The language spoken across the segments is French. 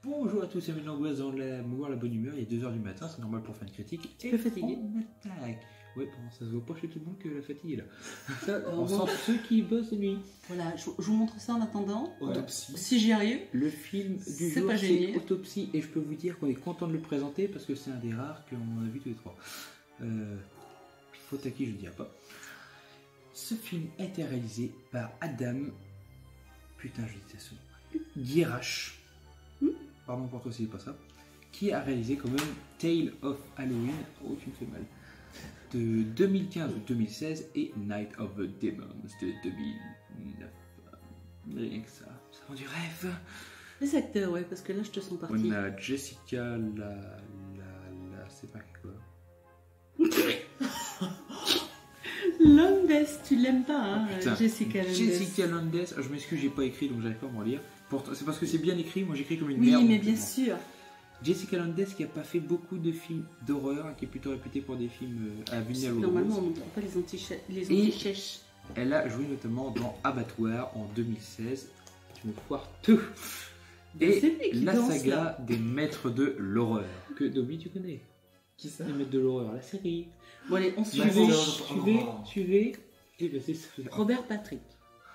Bonjour à tous, c'est Mélangoise dans la bonne humeur, il est 2h du matin, c'est normal pour faire une critique. Et fatigué. On attaque. Ouais, bon, ça se voit pas chez tout le monde que la fatigue est là. On On sent ceux qui bossent de nuit. Voilà, je vous montre ça en attendant. Autopsie. Si j'y arrive. Le film du C'est jour, pas c'est génial. Autopsie, et je peux vous dire qu'on est content de le présenter parce que c'est un des rares qu'on a vu tous les trois. Faute à qui je ne dirai pas. Ce film a été réalisé par Adam. Putain, je dis ça. Guirache. Pardon pour toi si c'est pas ça. Qui a réalisé quand même Tale of Halloween. Oh, tu me fais mal. De 2015 ou 2016 et Night of the Demons de 2009. Rien que ça. Ça rend du rêve. Les acteurs, ouais, parce que là je te sens parti. On a Jessica c'est pas quoi. Landes, tu l'aimes pas, hein, Putain. Jessica Landes. Jessica Landes, je m'excuse, j'ai pas écrit donc j'arrive pas à m'en lire. C'est parce que c'est bien écrit, moi j'écris comme une Oui, merde. mais donc, bien bon. sûr. Jessica Landes qui a pas fait beaucoup de films d'horreur, qui est plutôt réputée pour des films à vulnérable. Normalement, on ne montre pas les antichèches. Elle a joué notamment dans Abattoir en 2016. Tu me foires tout. Et C'est lui qui la danse, saga là. des maîtres de l'horreur. Que Dobby, tu connais. Qui ça? Les maîtres de l'horreur, la série. Bon, allez, on suit. Suivez. Et ben c'est ça. Robert Patrick.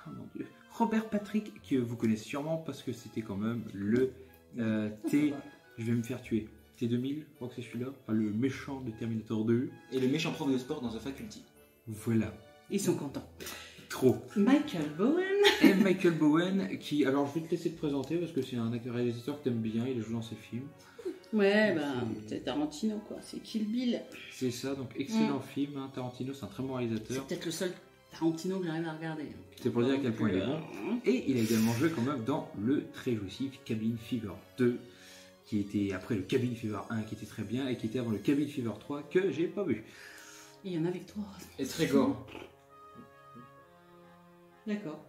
Oh mon Dieu. Robert Patrick, que vous connaissez sûrement parce que c'était quand même le je vais me faire tuer. T2000, je crois que c'est celui-là. Enfin, le méchant de Terminator 2. Et le méchant prof de sport dans The Faculty. Voilà. Ils sont contents. Trop. Michael Bowen. Et Michael Bowen, qui. Alors, je vais te laisser te présenter parce que c'est un acteur réalisateur que t'aimes bien, il a joué dans ses films. Ouais, bah, c'est Tarantino, quoi. C'est Kill Bill. C'est ça, donc excellent film. Hein. Tarantino, c'est un très bon C'est réalisateur. peut-être le seul Tarantino que j'arrive à regarder. C'est pour dire à quel point il est bon. Et il a également joué quand même dans le très jouissif Cabin Fever 2, qui était après le Cabin Fever 1, qui était très bien, et qui était avant le Cabin Fever 3, que j'ai pas vu. Il y en a avec toi. Et très gore. D'accord.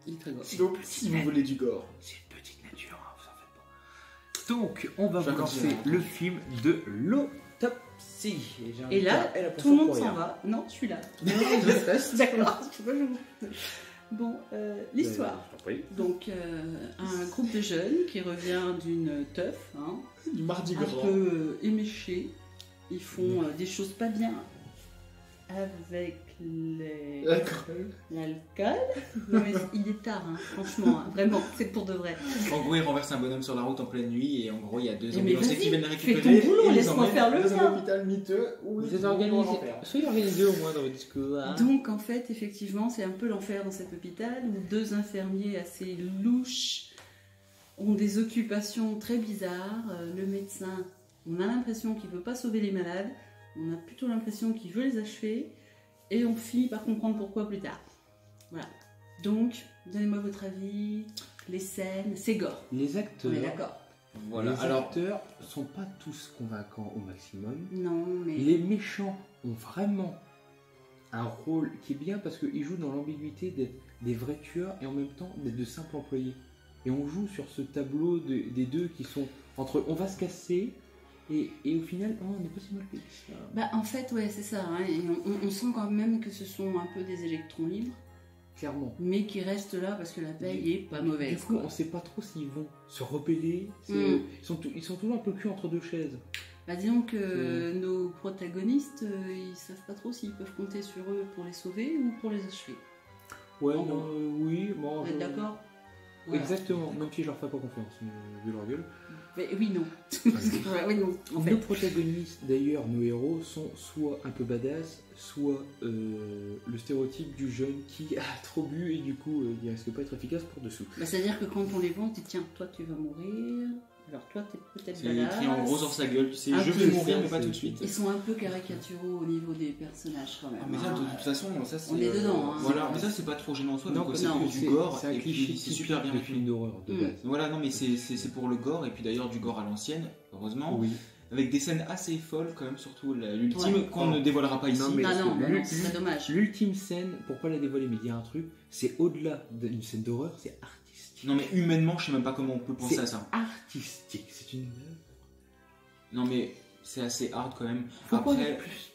Il est très gore. Donc, si vous voulez du gore. C'est une petite nature, hein, vous en faites pas. Donc, on va Je vais vous lancer continuer. le film de l'autopsie. Et là, tout le monde s'en va. Non, je suis là. D'accord. Bon, l'histoire. Donc, un groupe de jeunes qui revient d'une teuf, hein, Du mardi un gras. peu éméché. Ils font des choses pas bien avec l'alcool. Non, mais il est tard, hein, franchement, hein, vraiment, c'est pour de vrai. En gros, il renverse un bonhomme sur la route en pleine nuit et en gros, il y a deux Mais ambulanciers vas-y, qui viennent le fais récupérer. ton boulot, et ils laisse-moi emmènent faire le dans un mien. hôpital miteux où Vous ils êtes vont organisés, en enfer. soyez organisés au moins dans votre discours. Hein. Donc, en fait, effectivement, c'est un peu l'enfer dans cet hôpital où deux infirmiers assez louches ont des occupations très bizarres. Le médecin, on a l'impression qu'il ne veut pas sauver les malades, on a plutôt l'impression qu'il veut les achever, et on finit par comprendre pourquoi plus tard. Voilà. Donc, donnez-moi votre avis, les scènes, c'est gore. Les acteurs, On est d'accord. Voilà, les alors. acteurs sont pas tous convaincants au maximum. Non, mais... Les méchants ont vraiment un rôle qui est bien parce qu'ils jouent dans l'ambiguïté d'être des vrais tueurs et en même temps d'être de simples employés. Et on joue sur ce tableau des deux qui sont entre on va se casser et au final on n'est pas si mal fait que ça. Bah, en fait, ouais, c'est ça. Hein, et on sent quand même que ce sont un peu des électrons libres, Clairement. mais qui restent là parce que la paye est pas mauvaise. Du coup, quoi. on sait pas trop s'ils vont se rebeller. Ils sont toujours un peu le cul entre deux chaises. Bah, disons que nos protagonistes, ils savent pas trop s'ils peuvent compter sur eux pour les sauver ou pour les achever. Ouais, En non, gros. oui, bon. Vous êtes d'accord? Voilà. Exactement, même si je leur fais pas confiance, vu leur gueule. Mais oui, non. Ouais, oui, non. En fait. Nos protagonistes, d'ailleurs, nos héros, sont soit un peu badass, soit le stéréotype du jeune qui a trop bu et du coup il risque pas d'être efficace pour dessous. Bah, c'est-à-dire que quand on les voit, on dit tiens, toi tu vas mourir, alors toi t'es peut-être C'est badass. écrit en gros sur sa gueule, tu sais, Ah, je oui, vais c'est mourir, ça, mais pas c'est- tout de suite. Ils sont un peu caricaturaux au niveau des personnages quand même. Ah, mais ça, hein. de toute façon, ça c'est. On est dedans, hein. Voilà, mais ça c'est pas trop gênant en soi, Non, donc c'est non, que du gore, c'est un et cliché puis c'est super bien de écrit. film d'horreur de base. Voilà, non, mais c'est pour le gore, et puis d'ailleurs du gore à l'ancienne, heureusement. Oui. avec des scènes assez folles quand même, surtout l'ultime, Ouais. qu'on ne dévoilera pas ici. Non, mais- Ah non, le- ce serait dommage. L'ultime scène, pour pas la dévoiler, mais dire un truc, c'est au-delà d'une scène d'horreur, c'est artistique. Non mais humainement, je sais même pas comment on peut penser C'est à ça. artistique, c'est une œuvre. Non mais c'est assez hard quand même. Faut pas Après, dire plus.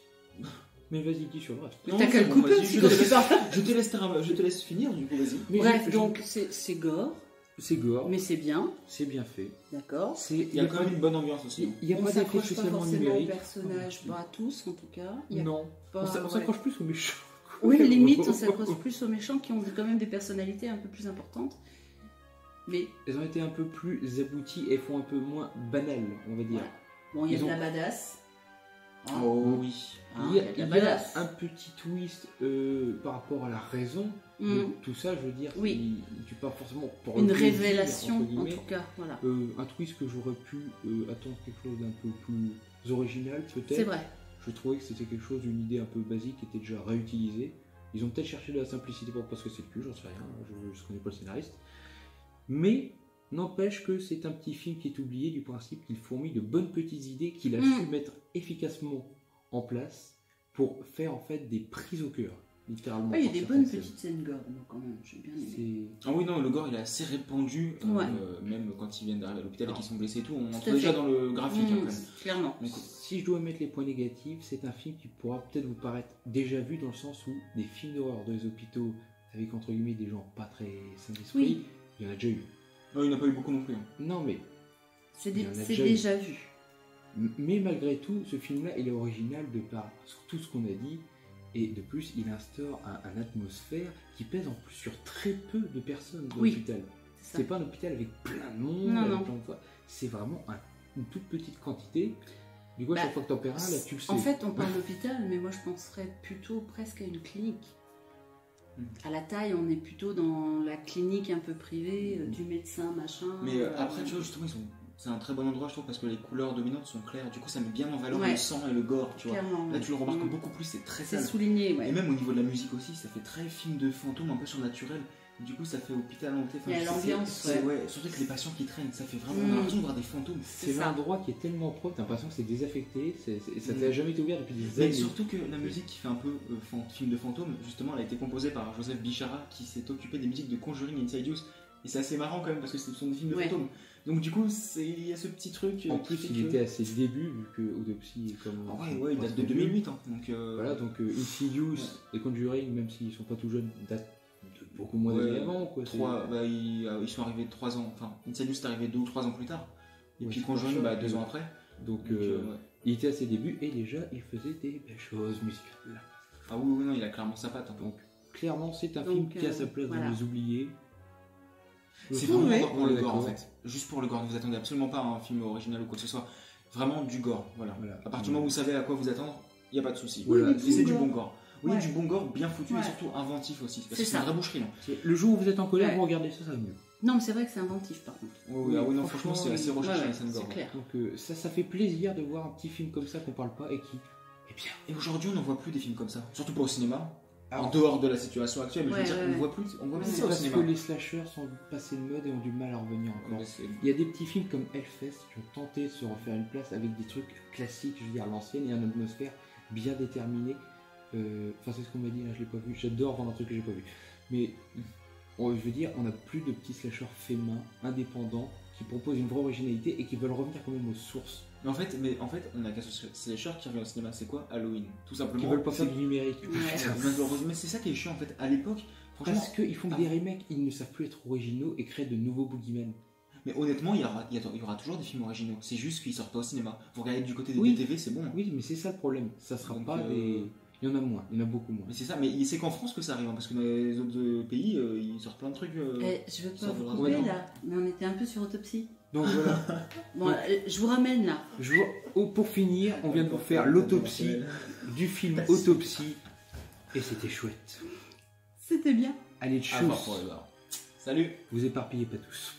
Mais vas-y, dis sur le reste. non, T'as qu'à c'est le bon, couper vas-y, aussi, je comme te laisse- ça. je te laisse finir du coup, vas-y. Mais Bref, je- donc c'est gore, c'est gore, mais c'est bien, c'est bien fait. d'accord. Il y a quand même une bonne ambiance aussi. Il n'y a On pas d'effet s'accroche pas spécialement forcément aux numérique. personnages, pas à tous en tout cas. Il y a Non, pas- on ouais. s'accroche plus aux méchants. Oui, limite, on s'accroche plus aux méchants qui ont quand même des personnalités un peu plus importantes. Mais Elles ont été un peu plus abouties et font un peu moins banales, on va dire. ouais. Bon, il y a Ils de ont- la badass. Hein, Oh oui. hein, Il y a, de la il y a badass. un petit twist par rapport à la raison de Mm. tout ça, je veux dire. Oui. Tu pas forcément pour Une le plaisir, révélation, entre en guillemets. tout cas, voilà. Un twist que j'aurais pu attendre quelque chose d'un peu plus original, peut-être. C'est vrai. Je trouvais que c'était quelque chose, une idée un peu basique qui était déjà réutilisée. Ils ont peut-être cherché de la simplicité pour parce que c'est le cul, j'en sais rien, je connais pas le scénariste. Mais n'empêche que c'est un petit film qui est oublié du principe qu'il fourmille de bonnes petites idées qu'il a su mettre efficacement en place pour faire en fait des prises au cœur, littéralement. Ouais, il y a par des certaines bonnes scènes. petites scènes gore, donc quand même, j'ai bien aimé. C'est- Ah oui, non, le gore il est assez répandu, Ouais. même quand ils viennent d'arriver à l'hôpital et qu'ils sont blessés et tout, on Tout entre à déjà fait. dans le graphique hein, Mm, quand même. clairement. Donc, Si je dois mettre les points négatifs, c'est un film qui pourra peut-être vous paraître déjà vu dans le sens où des films d'horreur dans les hôpitaux avec entre guillemets des gens pas très sains d'esprit, Oui. il y en a déjà eu. non, il n'y en a pas eu beaucoup non plus. hein. Non mais C'est Il y en a c'est déjà eu. déjà vu. Mais malgré tout, ce film-là, il est original de par tout ce qu'on a dit, et de plus, il instaure un atmosphère qui pèse en plus sur très peu de personnes dans Oui, l'hôpital. C'est ça. C'est pas un hôpital avec plein de monde, Non, avec non. plein de fois. C'est vraiment une toute petite quantité. Du coup, à Bah, chaque fois que t'en perds un, là, tu le sais. En fait, on parle d'hôpital, mais moi je penserais plutôt presque à une clinique. Mm. À la taille, on est plutôt dans la clinique un peu privée, du médecin, machin. Mais après, tu vois, justement, c'est un très bon endroit, je trouve, parce que les couleurs dominantes sont claires. Du coup, ça met bien en valeur Ouais. le sang et le gore, tu vois. clairement. Là, tu le remarques Mm. beaucoup plus, c'est très C'est sale. souligné, ouais. Et même au niveau de la musique aussi, ça fait très film de fantôme, un peu surnaturel. Du coup, ça fait hôpital hanté. Il y a je sais, l'ambiance, c'est- ouais. Surtout que les patients qui traînent, ça fait vraiment. On a Mm. l'impression de voir des fantômes. C'est ça. l'endroit qui est tellement propre, t'as l'impression que c'est désaffecté, ça Mm. t'a jamais été ouvert depuis des Mais années. surtout que la musique qui fait un peu film de fantôme, justement, elle a été composée par Joseph Bichara qui s'est occupé des musiques de Conjuring et Insidious. Et c'est assez marrant quand même parce que ce sont des films de Ouais. fantômes. Donc du coup, il y a ce petit truc. En qui plus, fait il que- était à ses débuts, vu que Autopsy est comme. Ah ouais, il date de 2008. Hein. Donc, Voilà, donc Insidious et Conjuring, même s'ils sont pas tout jeunes, datent de beaucoup moins Ouais, d'années avant. Quoi. C'est- ils sont arrivés 3 ans. Enfin, Insidious est arrivé 2 ou 3 ans plus tard. Et Ouais, puis c'est pour Conjuring, ça 2 que- ans après. Donc, Donc, ouais. il était à ses débuts et déjà il faisait des belles choses musicales. Ah oui, non, il a clairement sa patte. hein. Donc, clairement, c'est un Donc, film qui a sa place voilà. dans les oubliés. C'est Je- vraiment Ouais. gore pour le Ouais, gore en d'accord. fait. Juste pour le gore, ne vous attendez absolument pas à un film original ou quoi que ce soit. Vraiment du gore, voilà. Voilà. À partir du moment où vous savez à quoi vous attendre, il n'y a pas de souci. Voilà. Oui, Et c'est mais du gore. bon gore. Oui, Ouais. du bon gore bien foutu et Ouais. surtout inventif aussi. Parce C'est que c'est ça. une vraie boucherie. Hein. C'est- Le jour où vous êtes en colère, Ouais. vous regardez ça, ça va mieux. Non, mais c'est vrai que c'est inventif par contre. Oui, ah oui, non, franchement, c'est assez Ouais, recherché ouais, les scènes gore. c'est clair. Donc, ça fait plaisir de voir un petit film comme ça qu'on parle pas et qui. Et bien, et aujourd'hui, on n'en voit plus des films comme ça. Surtout pas au cinéma. Alors, En dehors de la situation actuelle, mais Ouais, je veux dire, ouais, on voit plus Ouais, ça c'est au parce cinéma. que les slashers sont passés de mode et ont du mal à revenir encore. Mais c'est- Il y a des petits films comme Hellfest qui ont tenté de se refaire une place avec des trucs classiques, je veux dire l'ancienne, et une atmosphère bien déterminée. Enfin, c'est ce qu'on m'a dit, là, je l'ai pas vu. J'adore vendre un truc que j'ai pas vu. Mais je veux dire, on n'a plus de petits slashers faits main, indépendants, qui proposent une vraie originalité et qui veulent revenir quand même aux sources. Mais en fait, on a qu'un slasher qui revient au cinéma, c'est quoi? Halloween. Tout simplement. Qui veulent pas C'est- faire du numérique. Ouais. Malheureusement, mais c'est ça qui est chiant en fait. À l'époque, franchement. Parce qu'ils font Ah. des remakes, ils ne savent plus être originaux et créent de nouveaux boogeymen. Mais honnêtement, il y aura toujours des films originaux. C'est juste qu'ils sortent pas au cinéma. Vous regardez du côté des Oui. DTV, c'est bon. Oui, mais c'est ça le problème. Ça sera Donc, pas des. Il y en a moins, il y en a beaucoup moins. Mais c'est ça, mais c'est qu'en France que ça arrive, hein, parce que dans les autres pays, ils sortent plein de trucs. Eh, je veux ça pas vous vaudra- couper Ouais, non. là, mais on était un peu sur autopsie. Donc voilà. Bon, je vous ramène là. Pour finir, on vient de vous faire l'autopsie du film Autopsie. Et c'était chouette. C'était bien. Allez, Ah, tchuss. bah, pour les gars. Salut! Vous éparpillez pas tous.